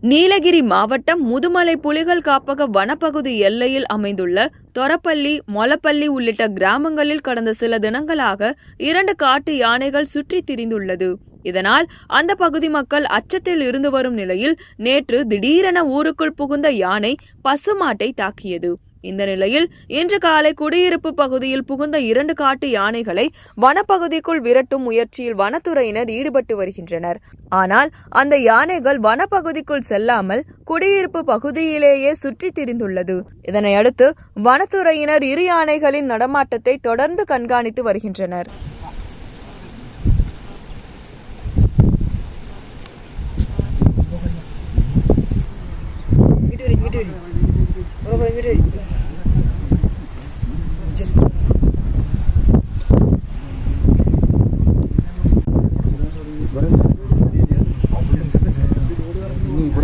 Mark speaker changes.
Speaker 1: நீலகிரி மாவட்டம் முதுமலை புலிகள் காப்பக வனப்பகுதி எல்லையில் அமைந்துள்ள தொரப்பள்ளி, மொலப்பள்ளி உள்ளிட்ட கிராமங்களில் கடந்த சில தினங்களாக 2 காட்டு யானைகள் சுற்றி திரிந்துள்ளது. இதனால் அந்த பகுதி மக்கள் அச்சத்தில் இருந்து வரும் நிலையில் நேற்று திடீரென ஊருக்குள் புகுந்த யானை பசுமாட்டை தாக்கியது. இந்த நிலையில் இன்று காலை குடியிருப்பு பகுதியில் புகுந்த 2 காட்டு யானைகளை வனப்பகுதிக்குள் விரட்டும் முயற்சியில் வனத்துறையினர் ஈடுபட்டு வருகின்றனர். ஆனால் அந்த யானைகள் வனப்பகுதிக்குள் செல்லாமல் குடியிருப்பு பகுதியிலேயே சுற்றி திரிந்துள்ளது. இதனையடுத்து வனத்துறையினர் 2 யானைகளின் நடமாட்டத்தை தொடர்ந்து கண்காணித்து வருகின்றனர்.
Speaker 2: வீட்டு